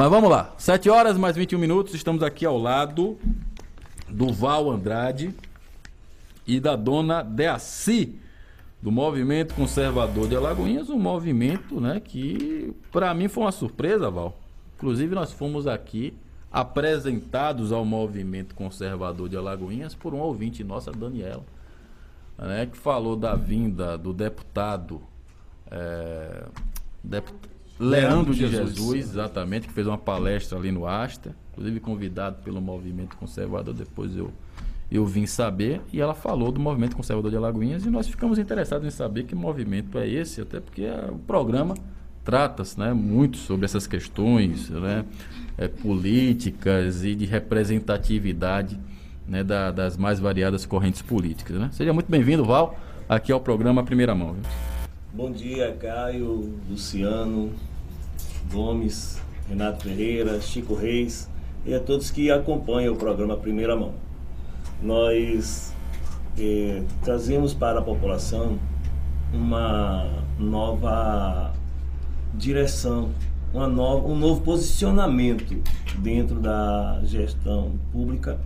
Mas vamos lá, 7 horas mais 21 minutos, estamos aqui ao lado do Val Andrade e da dona Deaci, do Movimento Conservador de Alagoinhas, um movimento, né, que para mim foi uma surpresa, Val. Inclusive nós fomos aqui apresentados ao Movimento Conservador de Alagoinhas por um ouvinte nossa, Daniela, né, que falou da vinda do deputado Leandro de Jesus, exatamente, que fez uma palestra ali no Asta, inclusive convidado pelo Movimento Conservador, depois eu vim saber, e ela falou do Movimento Conservador de Alagoinhas, e nós ficamos interessados em saber que movimento é esse, até porque o programa trata-se, né, muito sobre essas questões, né, políticas e de representatividade, né, das mais variadas correntes políticas, né? Seja muito bem-vindo, Val, aqui ao programa Primeira Mão. Viu? Bom dia, Caio, Luciano, Gomes, Renato Ferreira, Chico Reis e a todos que acompanham o programa Primeira Mão. Nós trazemos para a população uma nova direção, um novo posicionamento dentro da gestão pública,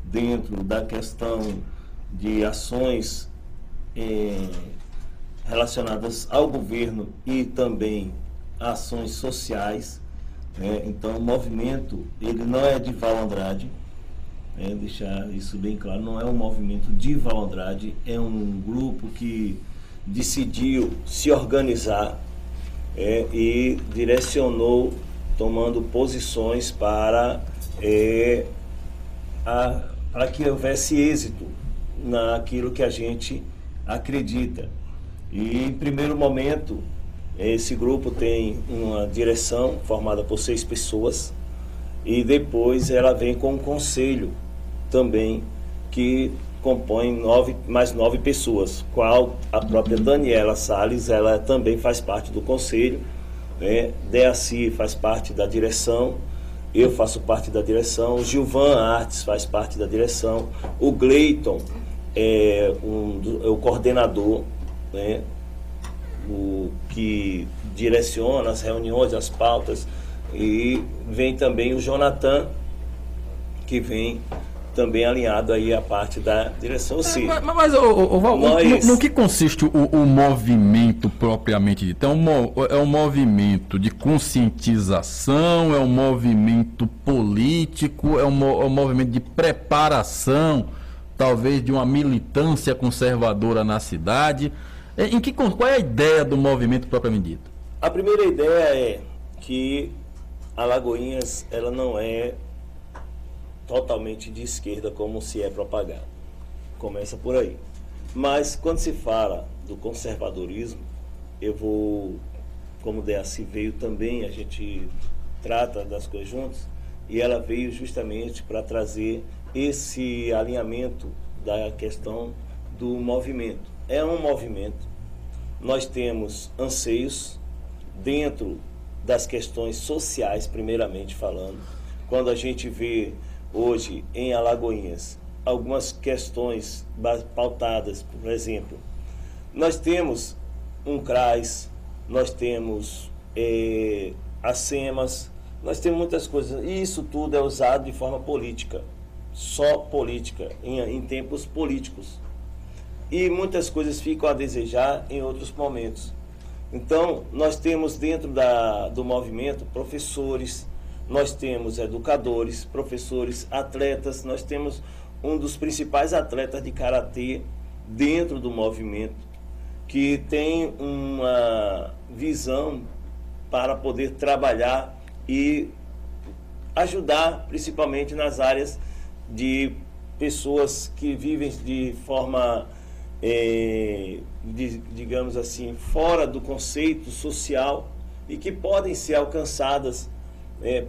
dentro da questão de ações relacionadas ao governo e também ações sociais. Então o movimento, ele não é de Val Andrade, deixar isso bem claro, não é um movimento de Val Andrade, é um grupo que decidiu se organizar e direcionou, tomando posições para que houvesse êxito naquilo que a gente acredita. E em primeiro momento, esse grupo tem uma direção formada por 6 pessoas e depois ela vem com um conselho também que compõe mais 9 pessoas, qual a própria Daniela Salles, ela também faz parte do conselho, Deaci faz parte da direção, eu faço parte da direção, o Gilvan Artes faz parte da direção, o Gleiton é o coordenador, o que direciona as reuniões, as pautas, e vem também o Jonathan, que vem também alinhado aí a parte da direção. Mas Val, no que consiste o movimento propriamente dito? É um movimento de conscientização, é um movimento político, é um movimento de preparação, talvez de uma militância conservadora na cidade? Qual é a ideia do movimento propriamente dito? A primeira ideia é que Alagoinhas, ela não é totalmente de esquerda como se é propagado. Começa por aí. Mas quando se fala do conservadorismo, como Deaci veio também, a gente trata das coisas juntos, e ela veio justamente para trazer esse alinhamento da questão do movimento. É um movimento. Nós temos anseios dentro das questões sociais, primeiramente falando. Quando a gente vê hoje em Alagoinhas algumas questões pautadas, por exemplo, nós temos um CRAS, nós temos as SEMAS, nós temos muitas coisas, e isso tudo é usado de forma política, só política, em tempos políticos. E muitas coisas ficam a desejar em outros momentos. Então, nós temos dentro do movimento professores, nós temos educadores, professores, atletas, nós temos um dos principais atletas de karatê dentro do movimento, que tem uma visão para poder trabalhar e ajudar, principalmente nas áreas de pessoas que vivem de forma, digamos assim, fora do conceito social e que podem ser alcançadas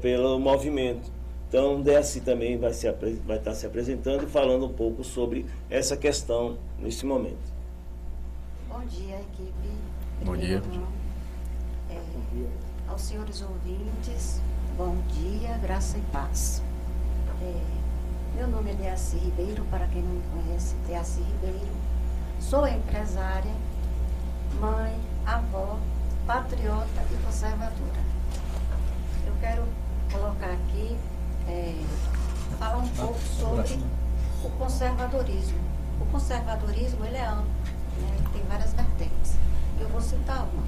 pelo movimento. Então, Deaci também vai estar se apresentando e falando um pouco sobre essa questão nesse momento. Bom dia, equipe. Bom dia. Aos senhores ouvintes, bom dia, graça e paz. Meu nome é Deaci Ribeiro, para quem não me conhece, Deaci Ribeiro. Sou empresária, mãe, avó, patriota e conservadora. Eu quero sobre o conservadorismo. O conservadorismo, ele é amplo, né? Ele tem várias vertentes. Eu vou citar uma.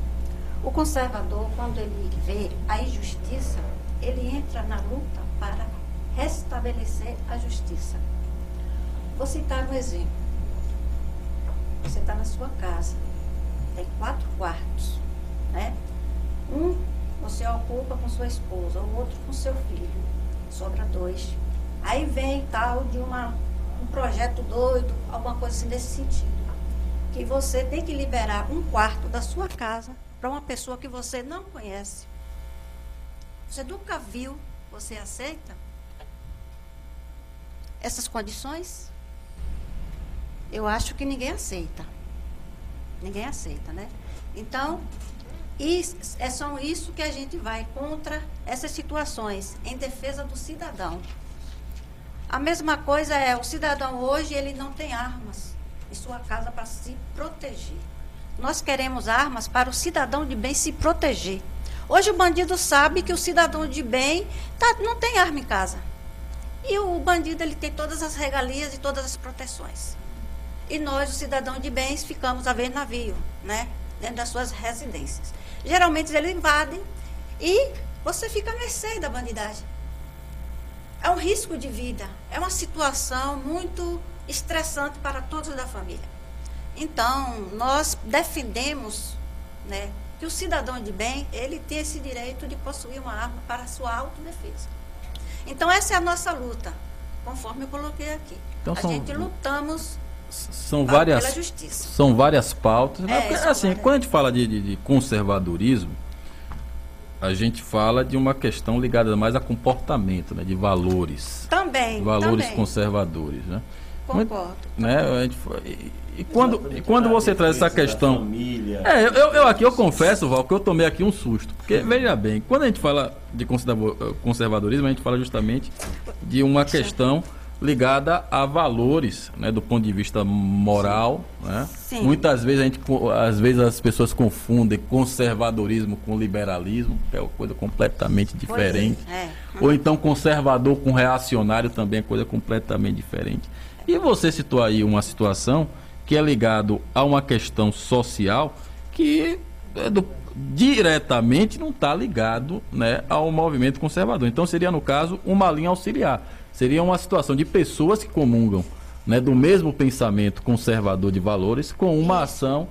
O conservador, quando ele vê a injustiça, ele entra na luta para restabelecer a justiça. Vou citar um exemplo. Você está na sua casa, tem 4 quartos, né? Um você ocupa com sua esposa, o outro com seu filho, sobra 2. Aí vem tal de um projeto doido, alguma coisa assim desse sentido, que você tem que liberar um quarto da sua casa para uma pessoa que você não conhece. Você nunca viu, você aceita essas condições? Eu acho que ninguém aceita. Ninguém aceita, né? Então, é só isso que a gente vai contra essas situações, em defesa do cidadão. A mesma coisa é, o cidadão hoje, ele não tem armas em sua casa para se proteger. Nós queremos armas para o cidadão de bem se proteger. Hoje o bandido sabe que o cidadão de bem não tem arma em casa. E o bandido, ele tem todas as regalias e todas as proteções. E nós, o cidadão de bens, ficamos a ver navio, né? Dentro das suas residências. Geralmente eles invadem e você fica à mercê da bandidagem. É um risco de vida, é uma situação muito estressante para todos da família. Então, nós defendemos, né, que o cidadão de bem, ele tem esse direito de possuir uma arma para a sua autodefesa. Então, essa é a nossa luta, conforme eu coloquei aqui. Então, a gente lutamos pela justiça. São várias pautas. Né? Porque, assim, quando a gente fala de conservadorismo, a gente fala de uma questão ligada mais a comportamento, né, de valores. Também. Valores conservadores, né? Concordo. Né? E quando você traz essa questão... Eu confesso, Val, que eu tomei aqui um susto. Porque, veja bem, quando a gente fala de conservadorismo, a gente fala justamente de uma questão ligada a valores, né, do ponto de vista moral, né? Sim. Muitas vezes as pessoas confundem conservadorismo com liberalismo, que é uma coisa completamente diferente. Ou então conservador com reacionário também é coisa completamente diferente. E você citou aí uma situação que é ligado a uma questão social que diretamente não está ligado, né, ao movimento conservador. Então seria, no caso, uma linha auxiliar. Seria uma situação de pessoas que comungam, né, do mesmo pensamento conservador de valores com uma ação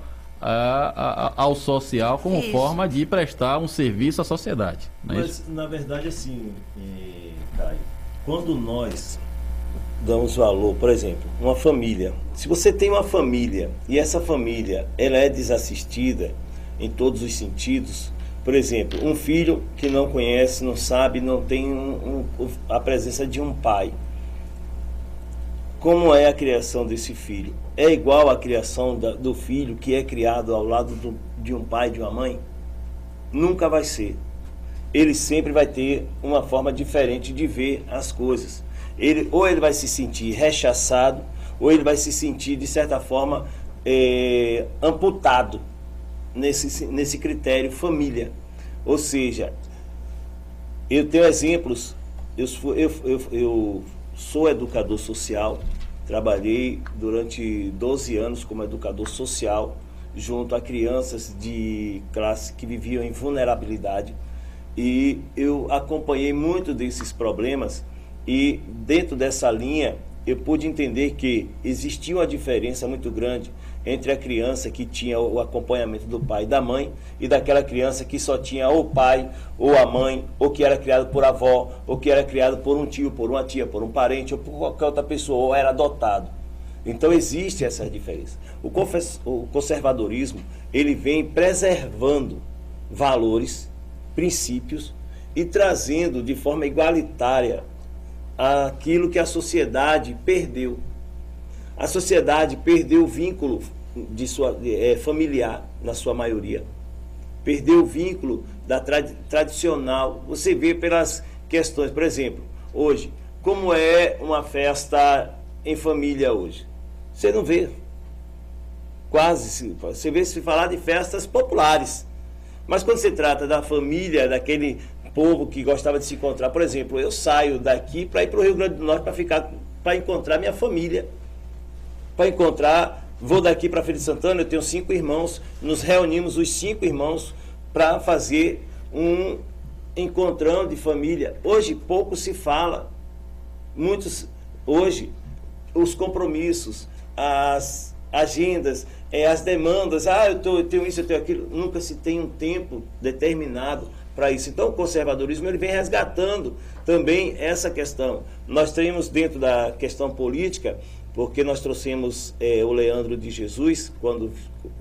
ao social como forma de prestar um serviço à sociedade. Mas, na verdade, assim, Caio, quando nós damos valor, por exemplo, uma família. Se você tem uma família e essa família ela é desassistida em todos os sentidos, por exemplo, um filho que não conhece, não sabe, não tem a presença de um pai. Como é a criação desse filho? É igual à criação do filho que é criado ao lado de um pai, de uma mãe? Nunca vai ser. Ele sempre vai ter uma forma diferente de ver as coisas. Ou ele vai se sentir rechaçado, ou ele vai se sentir, de certa forma, amputado nesse critério família. Ou seja, eu tenho exemplos, eu sou educador social, trabalhei durante 12 anos como educador social, junto a crianças de classe que viviam em vulnerabilidade, e eu acompanhei muito desses problemas, e dentro dessa linha eu pude entender que existia uma diferença muito grande entre a criança que tinha o acompanhamento do pai e da mãe e daquela criança que só tinha ou o pai ou a mãe, ou que era criado por avó, ou que era criado por um tio, por uma tia, por um parente ou por qualquer outra pessoa, ou era adotado. Então existe essa diferença. O conservadorismo, ele vem preservando valores, princípios e trazendo de forma igualitária aquilo que a sociedade perdeu. A sociedade perdeu o vínculo familiar, na sua maioria. Perdeu o vínculo tradicional. Você vê pelas questões, por exemplo, hoje, como é uma festa em família hoje? Você não vê. Você vê se falar de festas populares. Mas quando se trata da família, daquele povo que gostava de se encontrar, por exemplo, eu saio daqui para ir para o Rio Grande do Norte para ficar para encontrar minha família, para encontrar... Vou daqui para Feira de Santana, eu tenho 5 irmãos, nos reunimos os 5 irmãos para fazer um encontrão de família. Hoje pouco se fala, hoje os compromissos, as agendas, as demandas, eu tenho isso, eu tenho aquilo, nunca se tem um tempo determinado para isso. Então o conservadorismo ele vem resgatando também essa questão. Nós temos dentro da questão política, porque nós trouxemos o Leandro de Jesus, quando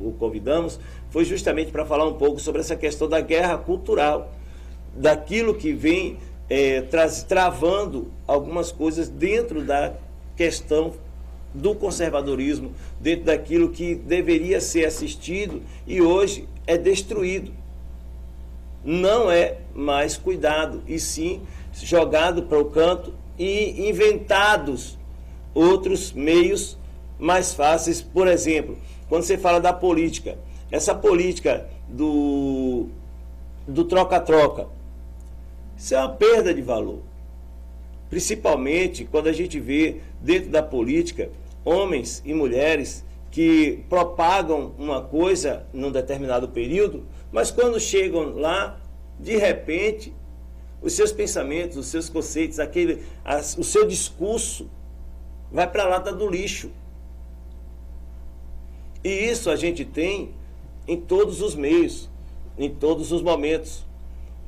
o convidamos, foi justamente para falar um pouco sobre essa questão da guerra cultural, daquilo que vem travando algumas coisas dentro da questão do conservadorismo, dentro daquilo que deveria ser assistido e hoje é destruído. Não é mais cuidado, e sim jogado para o canto e inventados outros meios mais fáceis. Por exemplo, quando você fala da política, essa política do troca-troca, isso é uma perda de valor. Principalmente quando a gente vê dentro da política homens e mulheres que propagam uma coisa num determinado período, mas quando chegam lá, de repente, os seus pensamentos, os seus conceitos, o seu discurso vai para a lata do lixo. E isso a gente tem em todos os meios, em todos os momentos.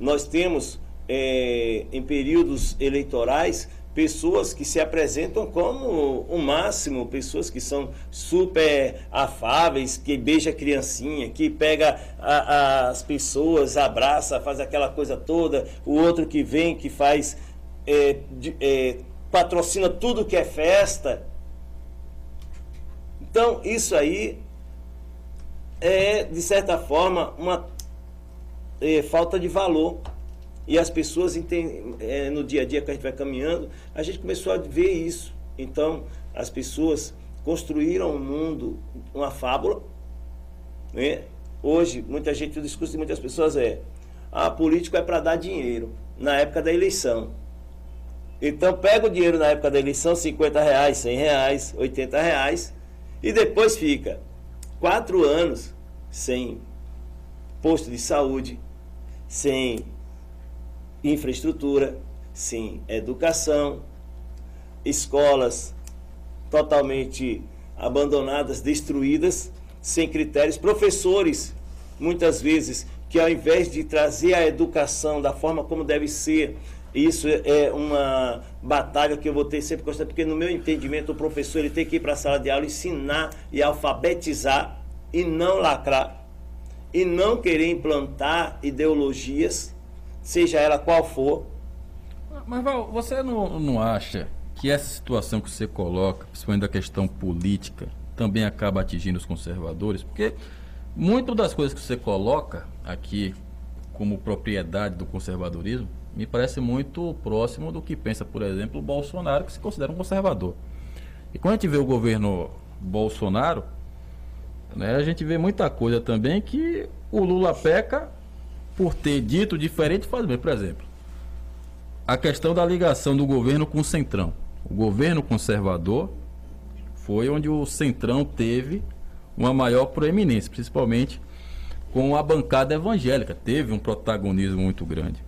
Nós temos, em períodos eleitorais, pessoas que se apresentam como o máximo, pessoas que são super afáveis, que beija a criancinha, que pega as pessoas, abraça, faz aquela coisa toda, o outro que vem, que faz... patrocina tudo que é festa. Então, isso aí é, de certa forma, uma falta de valor. E as pessoas no dia a dia que a gente vai caminhando, a gente começou a ver isso. Então, as pessoas construíram um mundo, uma fábula, né? Hoje, o discurso de muitas pessoas político é para dar dinheiro na época da eleição. Então pega o dinheiro na época da eleição, R$50, R$100, R$80, e depois fica 4 anos sem posto de saúde, sem infraestrutura, sem educação, escolas totalmente abandonadas, destruídas, sem critérios, professores, muitas vezes, que ao invés de trazer a educação da forma como deve ser. Isso é uma batalha que eu vou ter sempre constante, porque no meu entendimento o professor ele tem que ir para a sala de aula, ensinar e alfabetizar e não lacrar e não querer implantar ideologias, seja ela qual for. Mas Val, você não acha que essa situação que você coloca, principalmente da questão política, também acaba atingindo os conservadores? Porque muitas das coisas que você coloca aqui como propriedade do conservadorismo me parece muito próximo do que pensa, por exemplo, o Bolsonaro, que se considera um conservador. E quando a gente vê o governo Bolsonaro, né, a gente vê muita coisa também que o Lula peca por ter dito diferente, faz bem. Por exemplo, a questão da ligação do governo com o Centrão. O governo conservador foi onde o Centrão teve uma maior proeminência, principalmente com a bancada evangélica, teve um protagonismo muito grande.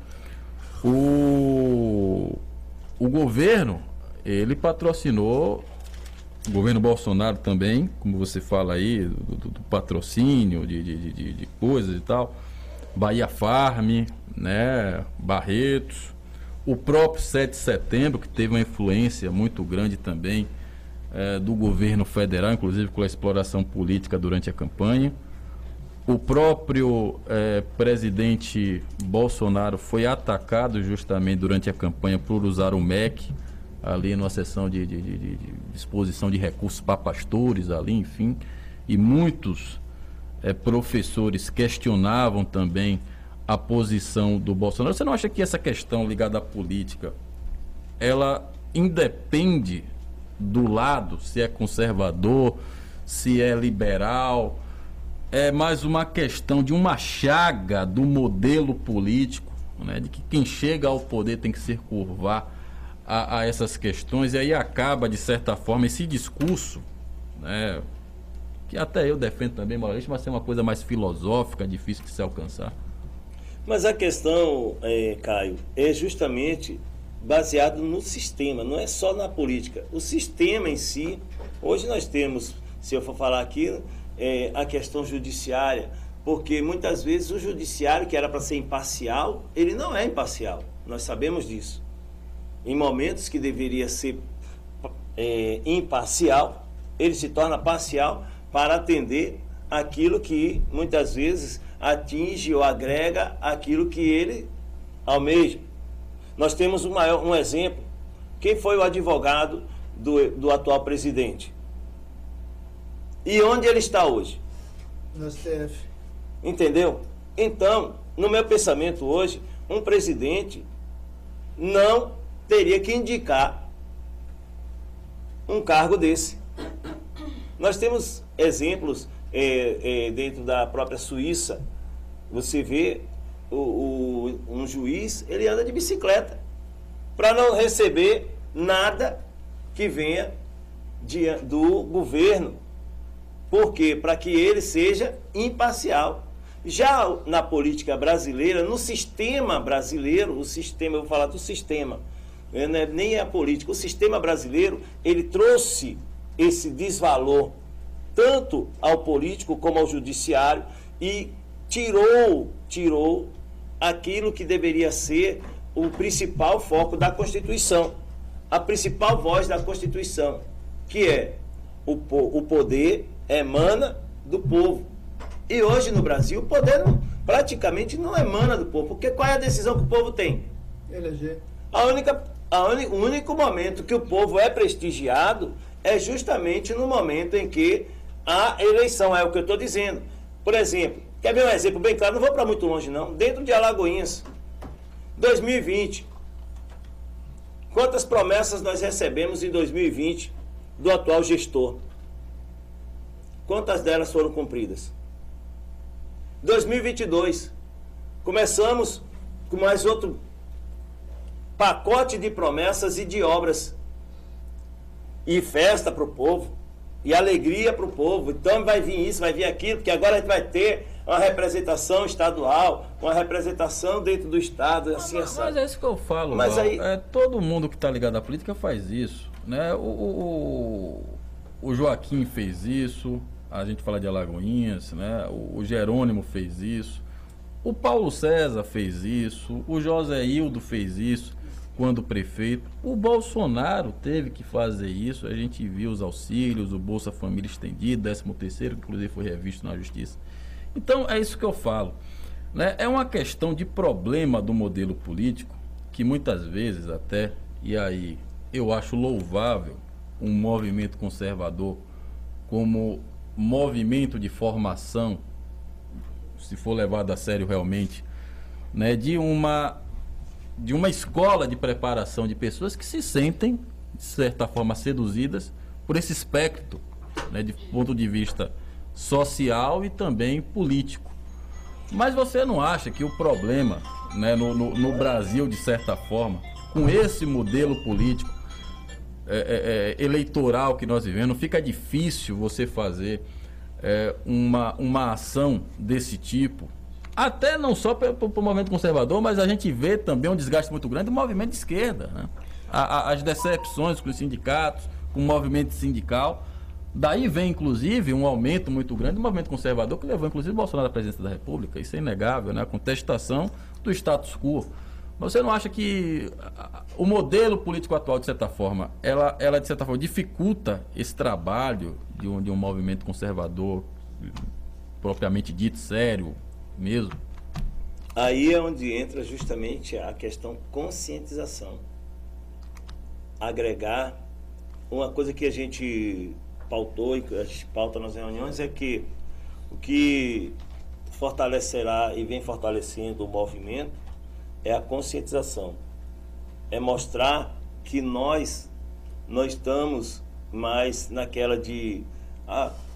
O governo, ele patrocinou, o governo Bolsonaro também, como você fala aí, do patrocínio de coisas e tal, Bahia Farm, né, Barretos, o próprio 7 de setembro, que teve uma influência muito grande também do governo federal, inclusive com a exploração política durante a campanha. O próprio presidente Bolsonaro foi atacado justamente durante a campanha por usar o MEC ali numa sessão de disposição de recursos para pastores ali, enfim. E muitos professores questionavam também a posição do Bolsonaro. Você não acha que essa questão ligada à política, ela independe do lado, se é conservador, se é liberal? É mais uma questão de uma chaga do modelo político, né? De que quem chega ao poder tem que se curvar a essas questões, e aí acaba, de certa forma, esse discurso, né, que até eu defendo também, moralista, mas é uma coisa mais filosófica, difícil de se alcançar. Mas a questão, Caio, é justamente baseado no sistema, não é só na política. O sistema em si, hoje nós temos, se eu for falar aqui, a questão judiciária, porque muitas vezes o judiciário, que era para ser imparcial, ele não é imparcial, nós sabemos disso. Em momentos que deveria ser imparcial, ele se torna parcial para atender aquilo que muitas vezes atinge ou agrega aquilo que ele almeja. Nós temos um exemplo. Quem foi o advogado do atual presidente? E onde ele está hoje? No STF. Entendeu? Então, no meu pensamento hoje, um presidente não teria que indicar um cargo desse. Nós temos exemplos dentro da própria Suíça. Você vê um juiz, ele anda de bicicleta para não receber nada que venha do governo. Por quê? Para que ele seja imparcial. Já na política brasileira, no sistema brasileiro, eu vou falar do sistema, nem é a política, o sistema brasileiro, ele trouxe esse desvalor tanto ao político como ao judiciário e tirou aquilo que deveria ser o principal foco da Constituição, a principal voz da Constituição, que é o poder emana do povo. E hoje no Brasil o poder praticamente não emana do povo, porque qual é a decisão que o povo tem? Eleger. O único momento que o povo é prestigiado é justamente no momento em que a eleição, é o que eu estou dizendo. Por exemplo, quer ver um exemplo bem claro? Não vou para muito longe não. Dentro de Alagoinhas, 2020, quantas promessas nós recebemos em 2020 do atual gestor? Quantas delas foram cumpridas? 2022, começamos com mais outro pacote de promessas e de obras, e festa para o povo, e alegria para o povo. Então vai vir isso, vai vir aquilo, porque agora a gente vai ter uma representação estadual, uma representação dentro do estado, assim, assim. Mas é isso que eu falo, mas Val. aí... todo mundo que está ligado à política faz isso, né? O Joaquim fez isso, a gente fala de Alagoinhas, né? O Jerônimo fez isso, o Paulo César fez isso, o José Hildo fez isso quando prefeito, o Bolsonaro teve que fazer isso. A gente viu os auxílios, o Bolsa Família estendido, 13º, que inclusive foi revisto na Justiça. Então é isso que eu falo, né? É uma questão de problema do modelo político que muitas vezes até, e aí eu acho louvável um movimento conservador como movimento de formação, se for levado a sério realmente, né, de uma escola de preparação de pessoas que se sentem, de certa forma, seduzidas por esse espectro, né, de ponto de vista social e também político. Mas você não acha que o problema, né, no Brasil, de certa forma, com esse modelo político eleitoral que nós vivemos, fica difícil você fazer uma ação desse tipo, até não só para o movimento conservador, mas a gente vê também um desgaste muito grande do movimento de esquerda, né? As decepções com os sindicatos, com o movimento sindical. Daí vem, inclusive, um aumento muito grande do movimento conservador, que levou, inclusive, Bolsonaro à presidência da República. Isso é inegável, né? A contestação do status quo. Mas você não acha que o modelo político atual, de certa forma, ela de certa forma, dificulta esse trabalho de um movimento conservador, propriamente dito, sério mesmo? Aí é onde entra justamente a questão conscientização. Agregar uma coisa que a gente pautou e que a gente pauta nas reuniões é que o que fortalecerá e vem fortalecendo o movimento é a conscientização. É mostrar que nós não estamos mais naquela de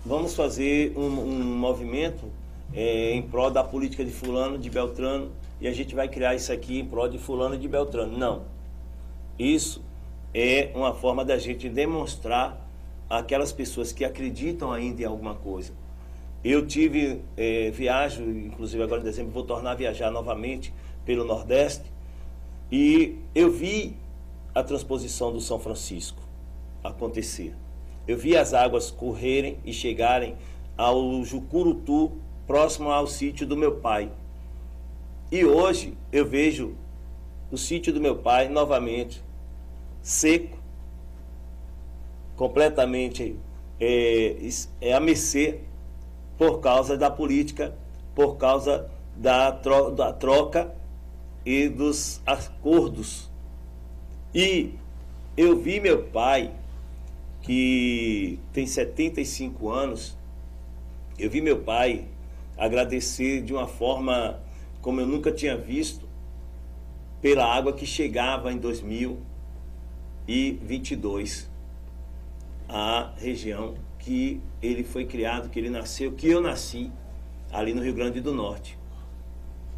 vamos fazer um movimento em prol da política de fulano, de Beltrano, e a gente vai criar isso aqui em prol de fulano e de Beltrano. Não. Isso é uma forma da gente demonstrar àquelas pessoas que acreditam ainda em alguma coisa. Eu viajo, inclusive agora em dezembro, vou tornar a viajar novamente pelo Nordeste, e eu vi a transposição do São Francisco acontecer. Eu vi as águas correrem e chegarem ao Jucurutu, próximo ao sítio do meu pai. E hoje eu vejo o sítio do meu pai novamente seco, completamente a mercê por causa da política, por causa da troca e dos acordos. E eu vi meu pai, que tem 75 anos, eu vi meu pai agradecer de uma forma como eu nunca tinha visto, pela água que chegava em 2022 à região que ele foi criado, que ele nasceu, que eu nasci, ali no Rio Grande do Norte.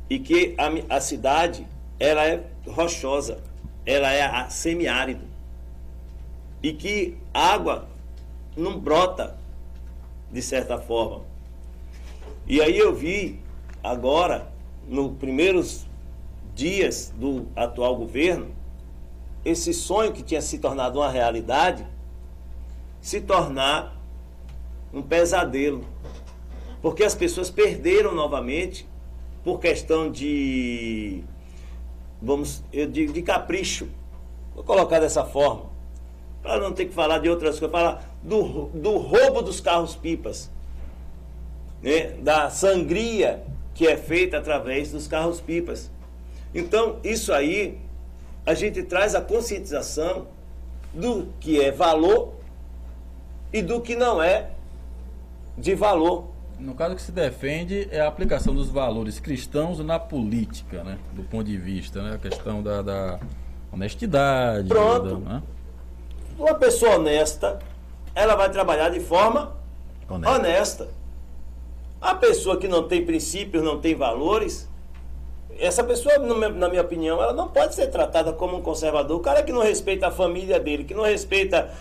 E que a cidade, ela é rochosa, ela é semiárido. E que água não brota, de certa forma. E aí eu vi, agora, nos primeiros dias do atual governo, esse sonho que tinha se tornado uma realidade, se tornar um pesadelo. Porque as pessoas perderam novamente, por questão de capricho, vou colocar dessa forma, para não ter que falar de outras coisas, falar do roubo dos carros-pipas, né? Da sangria que é feita através dos carros-pipas. Então, isso aí, a gente traz a conscientização do que é valor e do que não é de valor. No caso, o que se defende é a aplicação dos valores cristãos na política, né? Do ponto de vista, né? A questão da honestidade. Pronto. Né? Uma pessoa honesta, ela vai trabalhar de forma honesta. A pessoa que não tem princípios, não tem valores, essa pessoa, na minha opinião, ela não pode ser tratada como um conservador. O cara que não respeita a família dele, que não respeita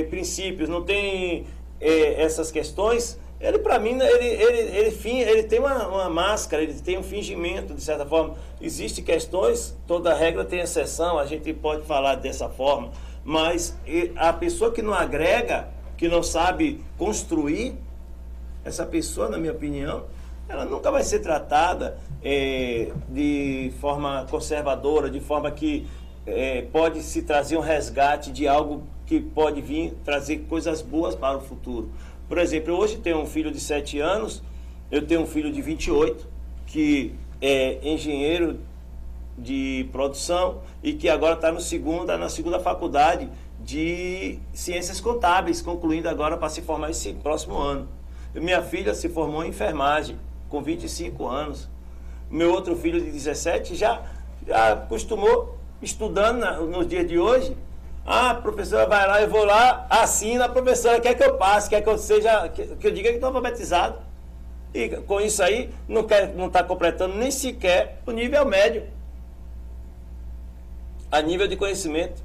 princípios, não tem essas questões, ele, para mim, ele tem uma máscara, ele tem um fingimento, de certa forma. Existem questões, toda regra tem exceção, a gente pode falar dessa forma, mas a pessoa que não agrega, que não sabe construir, essa pessoa, na minha opinião, ela nunca vai ser tratada de forma conservadora, de forma que pode se trazer um resgate de algo que pode vir trazer coisas boas para o futuro. Por exemplo, eu hoje tenho um filho de 7 anos, eu tenho um filho de 28, que é engenheiro de produção e que agora está na segunda faculdade de Ciências Contábeis, concluindo agora para se formar esse próximo ano. Minha filha se formou em enfermagem, com 25 anos. Meu outro filho de 17 já acostumou, estudando nos dias de hoje. Ah, a professora vai lá, eu vou lá, assina, a professora quer que eu passe, quer que eu seja, que eu diga que estou alfabetizado. E com isso aí, não está completando nem sequer o nível médio, a nível de conhecimento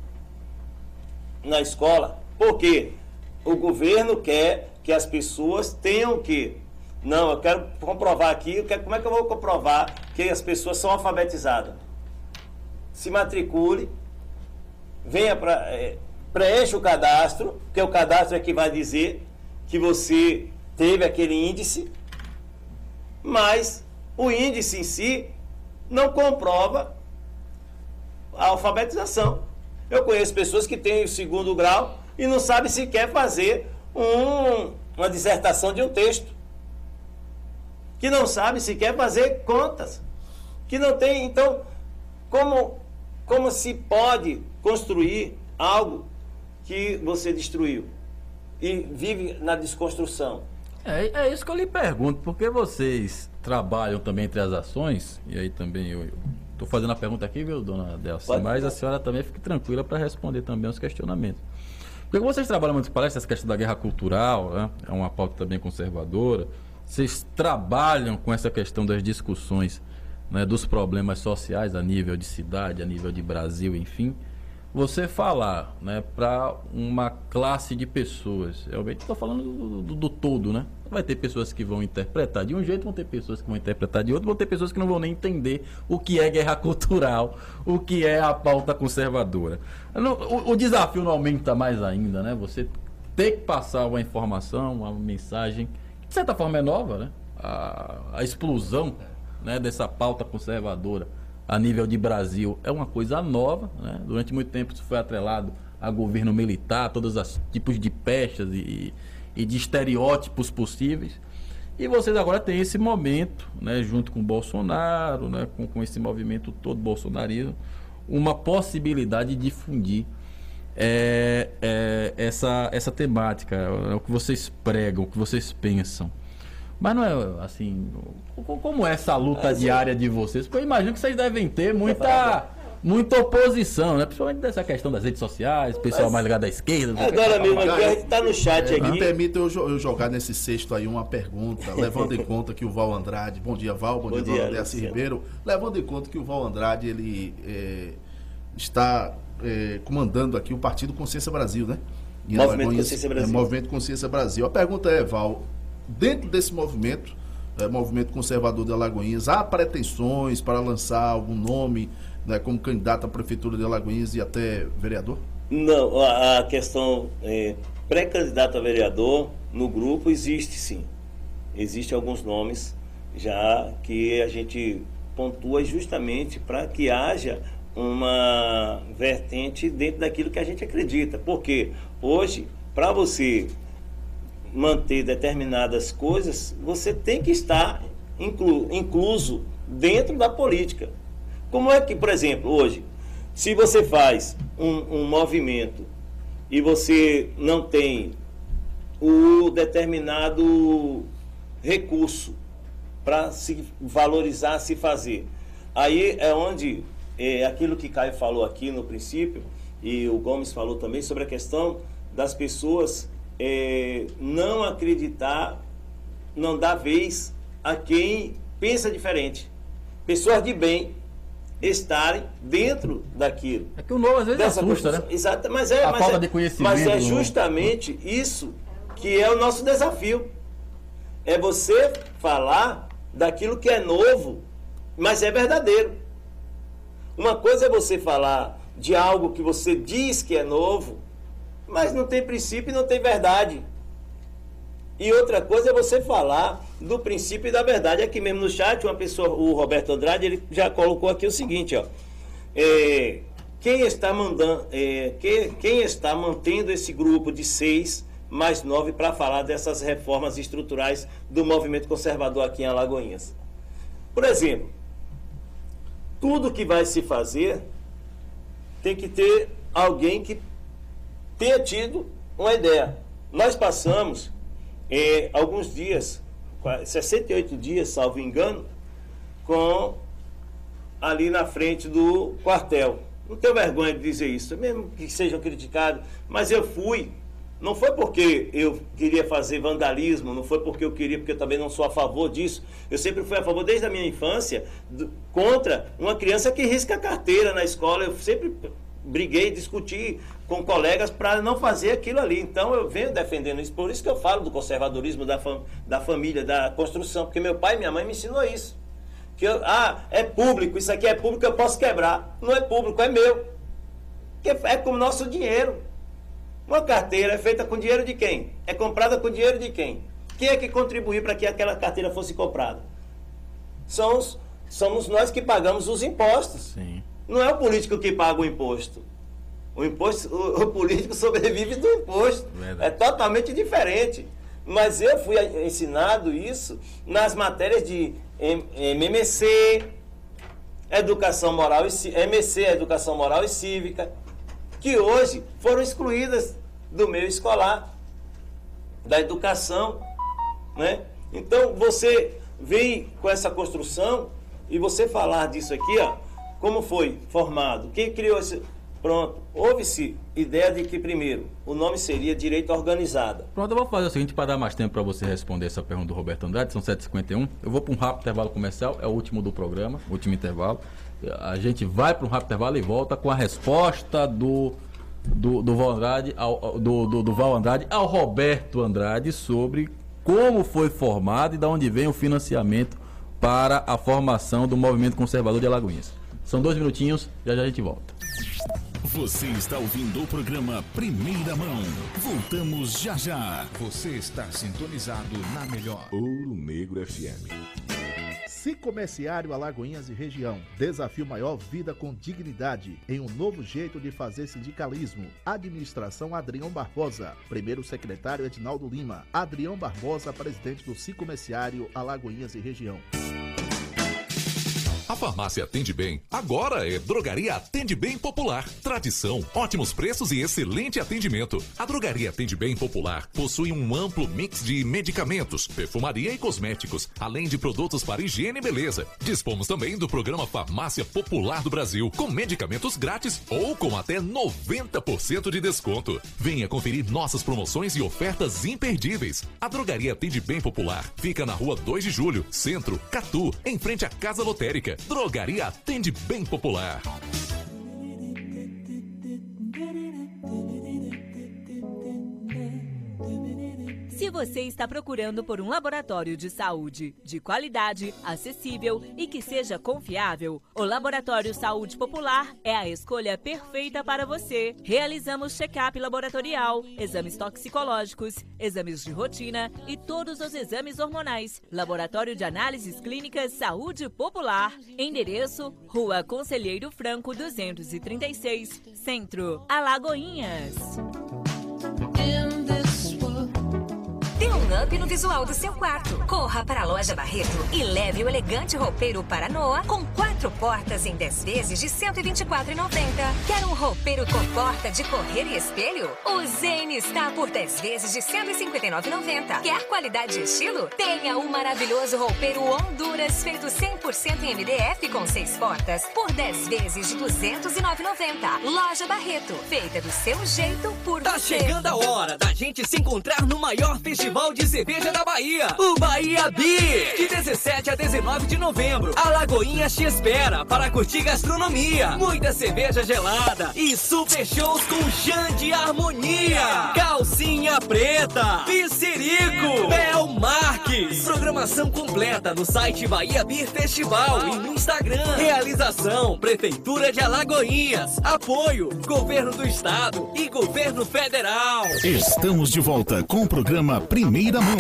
na escola. Por quê? O governo quer que as pessoas tenham que... Não, eu quero comprovar aqui, como é que eu vou comprovar que as pessoas são alfabetizadas? Se matricule, venha preencha o cadastro, porque o cadastro é que vai dizer que você teve aquele índice, mas o índice em si não comprova a alfabetização. Eu conheço pessoas que têm o 2º grau e não sabem sequer fazer uma dissertação de um texto, que não sabem sequer fazer contas, que não tem. Então, como se pode construir algo que você destruiu e vive na desconstrução? É isso que eu lhe pergunto, porque vocês trabalham também entre as ações, e aí também eu estou fazendo a pergunta aqui, viu, dona Delcy, mas a senhora também fique tranquila para responder também os questionamentos. Porque vocês trabalham muito palestras, essa questão da guerra cultural, né? É uma pauta também conservadora. Vocês trabalham com essa questão das discussões, né, dos problemas sociais a nível de cidade, a nível de Brasil, enfim. você falar, né, para uma classe de pessoas, realmente estou falando do todo, né? Vai ter pessoas que vão interpretar de um jeito, vão ter pessoas que vão interpretar de outro, vão ter pessoas que não vão nem entender o que é guerra cultural, o que é a pauta conservadora. O desafio não aumenta mais ainda, né? Você ter que passar uma informação, uma mensagem, que de certa forma é nova, né? A explosão, né, dessa pauta conservadora a nível de Brasil é uma coisa nova, né? Durante muito tempo isso foi atrelado a governo militar, todos os tipos de pechas e de estereótipos possíveis. E vocês agora têm esse momento, né, junto com o Bolsonaro, né, com esse movimento todo bolsonarismo, uma possibilidade de difundir essa temática, o que vocês pregam, o que vocês pensam. Mas não é assim, como é essa luta diária de vocês? Porque eu imagino que vocês devem ter muita oposição, né? Principalmente dessa questão das redes sociais, pessoal mais ligado à esquerda. Agora mesmo, a gente está no chat aqui. Me permita eu jogar nesse cesto aí uma pergunta, levando em conta que o Val Andrade, bom dia Val, bom dia Deaci Ribeiro, levando em conta que o Val Andrade, ele está comandando aqui o Partido Consciência Brasil, né? Movimento Consciência Brasil. Movimento Consciência Brasil. A pergunta é, Val, dentro desse movimento conservador de Alagoinhas, há pretensões para lançar algum nome, né, como candidato à Prefeitura de Alagoinhas e até vereador? Não, a questão pré-candidato a vereador no grupo existe sim. Existem alguns nomes já que a gente pontua justamente para que haja uma vertente dentro daquilo que a gente acredita. Porque hoje, para você manter determinadas coisas, você tem que estar incluso dentro da política. Como é que, por exemplo, hoje, se você faz um movimento e você não tem o determinado recurso para se valorizar, se fazer, aí é onde aquilo que Caio falou aqui no princípio, e o Gomes falou também sobre a questão das pessoas não acreditar, não dar vez a quem pensa diferente. Pessoas de bem estarem dentro daquilo. É que o novo às vezes assusta, né? Exato, a falta de conhecimento. Mas é justamente isso que é o nosso desafio. É você falar daquilo que é novo, mas é verdadeiro. Uma coisa é você falar de algo que você diz que é novo, mas não tem princípio e não tem verdade. E outra coisa é você falar do princípio e da verdade. Aqui mesmo no chat, uma pessoa, o Roberto Andrade, ele já colocou aqui o seguinte, ó. Quem está mantendo esse grupo de 6 mais 9 para falar dessas reformas estruturais do movimento conservador aqui em Alagoinhas? Por exemplo, tudo que vai se fazer tem que ter alguém que tenha tido uma ideia. Nós passamos alguns dias, 68 dias, salvo engano, ali na frente do quartel. Não tenho vergonha de dizer isso, mesmo que sejam criticados, mas eu fui. Não foi porque eu queria fazer vandalismo, não foi porque eu queria, porque eu também não sou a favor disso. Eu sempre fui a favor, desde a minha infância, contra uma criança que risca a carteira na escola. Eu sempre briguei, discuti com colegas para não fazer aquilo ali. Então eu venho defendendo isso. Por isso que eu falo do conservadorismo da família, da construção, porque meu pai e minha mãe me ensinou isso. Que é público, isso aqui é público, eu posso quebrar. Não é público, é meu. Porque é com o nosso dinheiro. Uma carteira é feita com dinheiro de quem? É comprada com dinheiro de quem? Quem é que contribuiu para que aquela carteira fosse comprada? Somos nós que pagamos os impostos. Sim. Não é o político que paga o imposto. O político sobrevive do imposto. Verdade. É totalmente diferente. Mas eu fui ensinado isso nas matérias de MMC, Educação Moral MC, Educação Moral e Cívica, que hoje foram excluídas do meio escolar, da educação, né? Então, você vem com essa construção e você falar disso aqui, ó, como foi formado, quem criou esse... Pronto, houve-se ideia de que, primeiro, o nome seria Direito Organizada. Pronto, eu vou fazer o seguinte, para dar mais tempo para você responder essa pergunta do Roberto Andrade, são 7h51. Eu vou para um rápido intervalo comercial, é o último do programa, último intervalo. A gente vai para um rápido intervalo e volta com a resposta do Val Andrade do Val Andrade ao Roberto Andrade sobre como foi formado e de onde vem o financiamento para a formação do Movimento Conservador de Alagoinhas. São 2 minutinhos, já a gente volta. Você está ouvindo o programa Primeira Mão. Voltamos já já. Você está sintonizado na melhor Ouro Negro FM. Cicomerciário Alagoinhas e região. Desafio maior, vida com dignidade, em um novo jeito de fazer sindicalismo. Administração Adrião Barbosa. Primeiro secretário Edinaldo Lima. Adrião Barbosa, presidente do Cicomerciário Alagoinhas e região. A farmácia Atende Bem agora é Drogaria Atende Bem Popular. Tradição, ótimos preços e excelente atendimento. A Drogaria Atende Bem Popular possui um amplo mix de medicamentos, perfumaria e cosméticos, além de produtos para higiene e beleza. Dispomos também do programa Farmácia Popular do Brasil, com medicamentos grátis ou com até 90% de desconto. Venha conferir nossas promoções e ofertas imperdíveis. A Drogaria Atende Bem Popular fica na Rua 2 de Julho, Centro, Catu, em frente à Casa Lotérica. Drogaria Atende Bem Popular. Se você está procurando por um laboratório de saúde de qualidade, acessível e que seja confiável, o Laboratório Saúde Popular é a escolha perfeita para você. Realizamos check-up laboratorial, exames toxicológicos, exames de rotina e todos os exames hormonais. Laboratório de Análises Clínicas Saúde Popular. Endereço: Rua Conselheiro Franco 236, Centro, Alagoinhas. Dê um up no visual do seu quarto. Corra para a Loja Barreto e leve o elegante roupeiro Paranoa com 4 portas em 10 vezes de R$ 124,90. Quer um roupeiro com porta de correr e espelho? O Zane está por 10 vezes de R$ 159,90. Quer qualidade e estilo? Tenha o maravilhoso roupeiro Honduras feito 100% em MDF com 6 portas por 10 vezes de R$ 209,90. Loja Barreto, feita do seu jeito por você. Tá chegando a hora da gente se encontrar no maior festival de cerveja da Bahia, o Bahia Beer, de 17 a 19 de novembro. Alagoinhas te espera para curtir gastronomia, muita cerveja gelada e super shows com Xande Harmonia, Calcinha Preta, Piscirico, Bel Marques. Programação completa no site Bahia Beer Festival e no Instagram. Realização Prefeitura de Alagoinhas. Apoio Governo do Estado e Governo Federal. Estamos de volta com o programa Primeira Mão.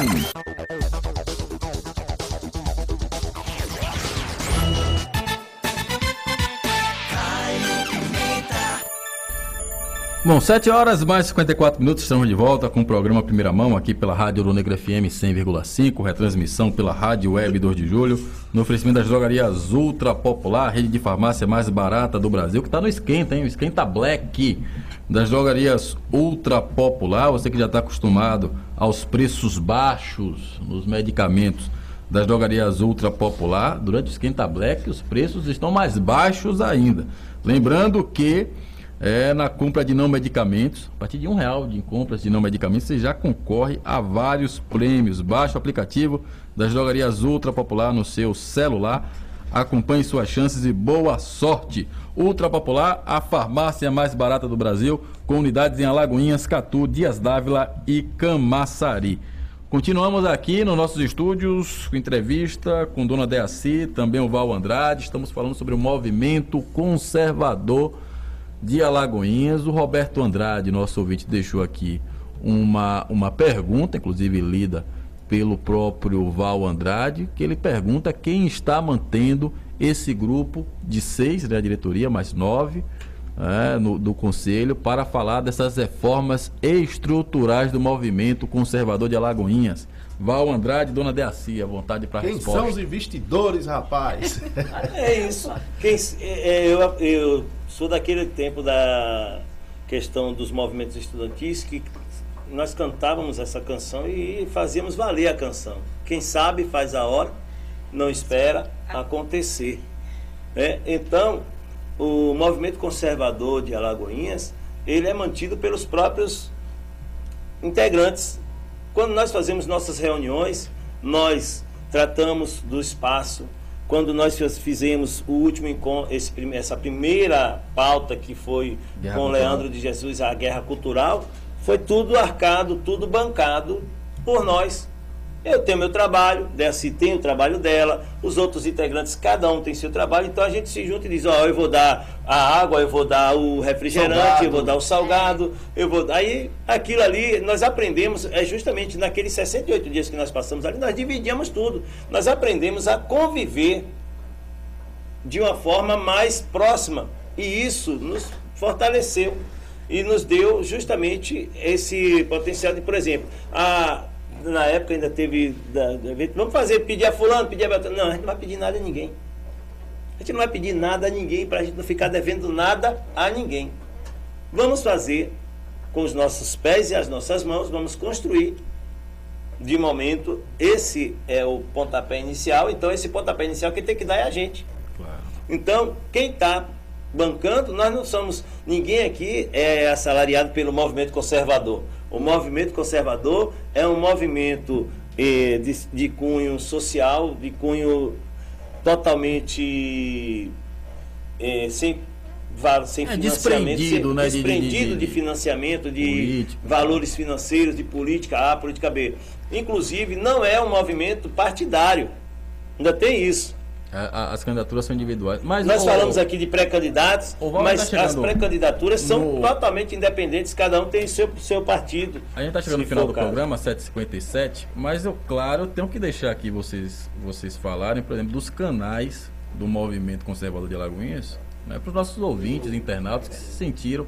Bom, 7 horas mais 54 minutos, estamos de volta com o programa Primeira Mão aqui pela Rádio Ouro Negro FM 100,5, retransmissão pela Rádio Web 2 de Julho, no oferecimento das drogarias Ultra Popular, rede de farmácia mais barata do Brasil, que está no esquenta, hein? O esquenta Black das drogarias Ultra Popular. Você que já está acostumado aos preços baixos nos medicamentos das drogarias Ultra Popular, durante o esquenta Black os preços estão mais baixos ainda. Lembrando que na compra de não medicamentos, a partir de R$1 de compras de não medicamentos, você já concorre a vários prêmios. Baixe o aplicativo das drogarias Ultra Popular no seu celular, acompanhe suas chances e boa sorte. Ultra Popular, a farmácia mais barata do Brasil, com unidades em Alagoinhas, Catu, Dias Dávila e Camaçari. Continuamos aqui nos nossos estúdios com entrevista com Dona Deaci, também o Val Andrade. Estamos falando sobre o movimento conservador de Alagoinhas. O Roberto Andrade, nosso ouvinte, deixou aqui uma pergunta, inclusive lida pelo próprio Val Andrade, que ele pergunta quem está mantendo esse grupo de 6, né, a diretoria, mais 9 do Conselho, para falar dessas reformas estruturais do movimento conservador de Alagoinhas. Val Andrade, Dona Deaci, à vontade para a resposta. Quem são os investidores, rapaz? É isso. Eu sou daquele tempo da questão dos movimentos estudantis que nós cantávamos essa canção e fazíamos valer a canção. Quem sabe faz a hora, não espera acontecer. Então, o movimento conservador de Alagoinhas, ele é mantido pelos próprios integrantes. Quando nós fazemos nossas reuniões, nós tratamos do espaço quando nós fizemos o último encontro, essa primeira pauta que foi Guerra com Cultural. Leandro de Jesus, a Guerra Cultural, foi tudo arcado, tudo bancado por nós. Eu tenho meu trabalho, Deaci tem o trabalho dela, os outros integrantes, cada um tem seu trabalho, então a gente se junta e diz, ó, eu vou dar a água, eu vou dar o refrigerante, Salgado. eu vou dar o salgado, eu vou dar... Aí, aquilo ali, nós aprendemos, justamente naqueles 68 dias que nós passamos ali, nós dividíamos tudo. Nós aprendemos a conviver de uma forma mais próxima, e isso nos fortaleceu e nos deu justamente esse potencial de, por exemplo, na época ainda teve, vamos pedir a fulano, pedir a Beltrano. Não, a gente não vai pedir nada a ninguém. A gente não vai pedir nada a ninguém para a gente não ficar devendo nada a ninguém. Vamos fazer com os nossos pés e as nossas mãos, vamos construir. De momento, esse é o pontapé inicial, então esse pontapé inicial quem tem que dar é a gente. Claro. Então, quem está bancando, nós não somos, ninguém aqui é assalariado pelo movimento conservador. O movimento conservador é um movimento de cunho social, de cunho totalmente sem financiamento, desprendido, né, desprendido de financiamento, de política, valores financeiros, de política A, política B. Inclusive, não é um movimento partidário. Ainda tem isso. As candidaturas são individuais. Mas nós falamos aqui de pré-candidatos, mas tá as pré-candidaturas são totalmente independentes, cada um tem seu partido. A gente está chegando no final do programa, 7h57, mas eu, claro, tenho que deixar aqui vocês falarem, por exemplo, dos canais do Movimento Conservador de Alagoinhas, né, para os nossos ouvintes, internautas, que se sentiram,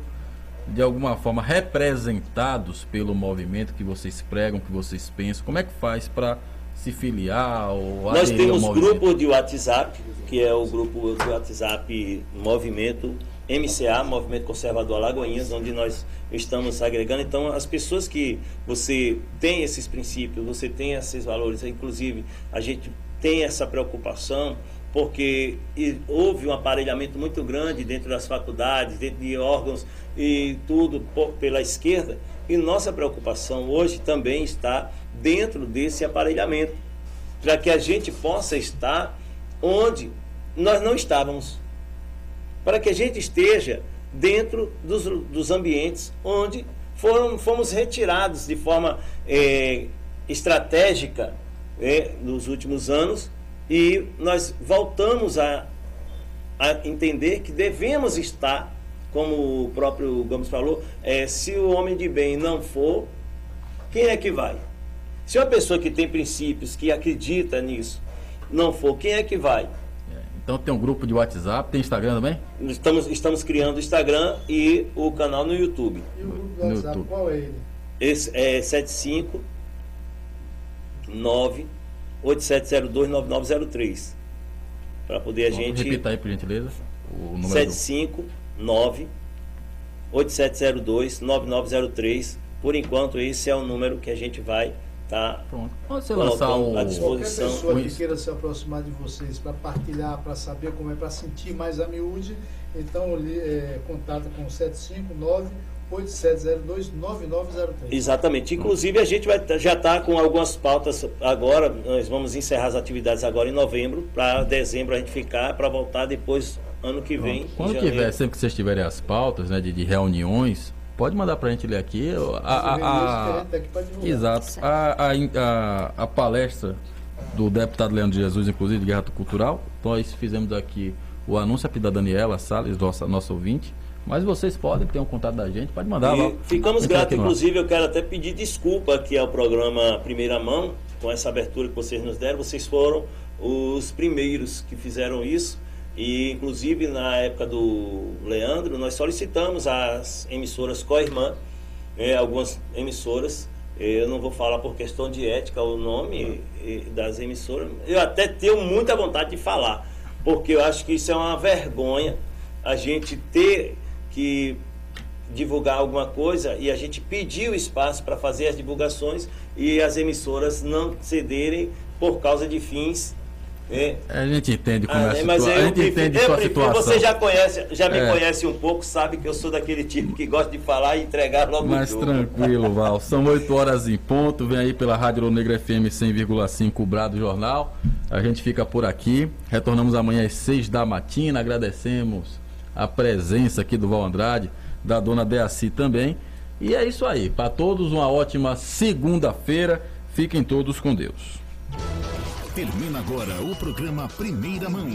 de alguma forma, representados pelo movimento que vocês pregam, que vocês pensam. Como é que faz para se filiar ou nós temos grupo de WhatsApp, que é o grupo de WhatsApp Movimento MCA, Movimento Conservador Alagoinhas, onde nós estamos agregando. Então, as pessoas que você tem esses princípios, você tem esses valores, inclusive a gente tem essa preocupação, porque houve um aparelhamento muito grande dentro das faculdades, dentro de órgãos e tudo pela esquerda, e nossa preocupação hoje também está dentro desse aparelhamento, para que a gente possa estar onde nós não estávamos, para que a gente esteja dentro dos ambientes onde fomos retirados de forma estratégica nos últimos anos, e nós voltamos a entender que devemos estar, como o próprio Gomes falou, se o homem de bem não for, quem é que vai? Se uma pessoa que tem princípios, que acredita nisso, não for, quem é que vai? Então tem um grupo de WhatsApp, tem Instagram também? Estamos criando o Instagram e o canal no YouTube. E o grupo do WhatsApp, qual é ele? Esse é 759-8702-9903. Para poder a gente... Repita aí, por gentileza. O número 759-8702-9903. Por enquanto, esse é o número que a gente vai estar colocando à disposição. Qualquer pessoa que queira se aproximar de vocês para partilhar, para saber como é, para sentir mais a miúde, então contata com 759-8702-9903. Exatamente. Inclusive, a gente já está com algumas pautas agora. Nós vamos encerrar as atividades agora em novembro, para dezembro a gente ficar, para voltar depois, ano que vem. Quando tiver, sempre que vocês tiverem as pautas, né, de reuniões, pode mandar para a gente ler aqui. Exato. A palestra do deputado Leandro de Jesus, inclusive, de Guerra Cultural, nós fizemos aqui o anúncio aqui da Daniela Salles, nossa ouvinte. Mas vocês podem ter um contato da gente, pode mandar lá. Ficamos gratos, inclusive eu quero até pedir desculpa aqui ao programa Primeira Mão, com essa abertura que vocês nos deram. Vocês foram os primeiros que fizeram isso, e inclusive na época do Leandro, nós solicitamos às emissoras co-irmã, algumas emissoras, eu não vou falar por questão de ética o nome das emissoras, eu até tenho muita vontade de falar, porque eu acho que isso é uma vergonha, a gente ter que divulgar alguma coisa e a gente pedir o espaço para fazer as divulgações e as emissoras não cederem por causa de fins. A gente entende como é a situação. A gente entende sua situação. Você já me conhece um pouco, sabe que eu sou daquele tipo que gosta de falar e entregar logo. Mas tranquilo, Val. São 8 horas em ponto. Vem aí pela Rádio Ouro Negro FM 100,5, o Brado Jornal. A gente fica por aqui. Retornamos amanhã às 6 da matina. Agradecemos a presença aqui do Val Andrade, da dona Deaci também. E é isso aí. Para todos, uma ótima segunda-feira. Fiquem todos com Deus. Termina agora o programa Primeira Mão.